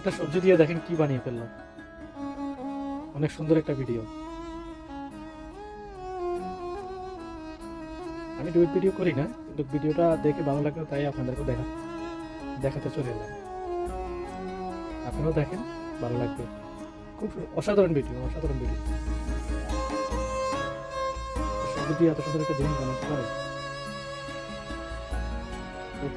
একটা সবজি দিয়ে দেখেন কি বানিয়ে ফেললাম। অনেক সুন্দর একটা ভিডিও। আমি ডুয়েট ভিডিও করি না, কিন্তু ভিডিওটা দেখে ভালো লাগলো তাই আপনাদেরকে দেখাতে চলে এলাম। আপনারাও দেখেন, ভালো লাগবে। খুব অসাধারণ ভিডিও, অসাধারণ ভিডিও। সবজি দিয়ে এত সুন্দর একটা জিনিস বানাতে পারে। খুব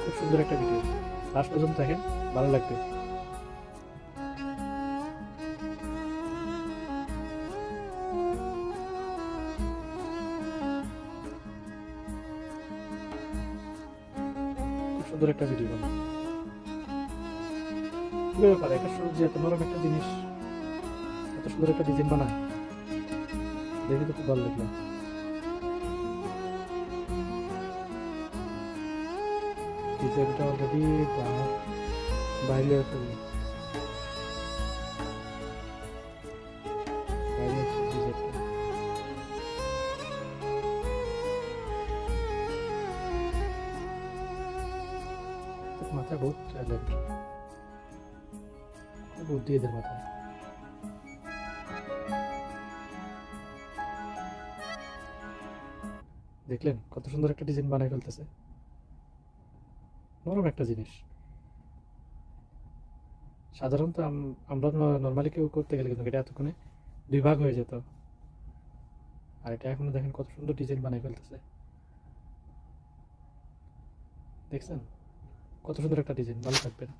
খুব সুন্দর একটা ভিডিও। লাস্ট পর্যন্ত দেখেন, ভালো লাগবে। খুব সুন্দর একটা ভিডিও বানানো। কিভাবে পারে একটা সবজি এত নরম একটা জিনিস এত সুন্দর একটা ডিজাইন বানায়? দেখে তো খুব ভালো লাগলো। ডিজাইনটা অলরেডি বাইরে ফেললো, বাইরে আছে ডিজাইনটা। মাথায় বহুত ট্যালেন্ট, খুব বুদ্ধি এদের মাথায়। দেখলেন কত সুন্দর একটা ডিজাইন বানাই ফেলতেছে, নরম একটা জিনিস। সাধারণত আমরা নর্মালি কেউ করতে গেলে কিন্তু এটা এতক্ষণে 2 ভাগ হয়ে যেত, আর এটা এখনো দেখেন কত সুন্দর ডিজাইন বানাই ফেলতেছে। দেখছেন কত সুন্দর একটা ডিজাইন? ভালো থাকবেন।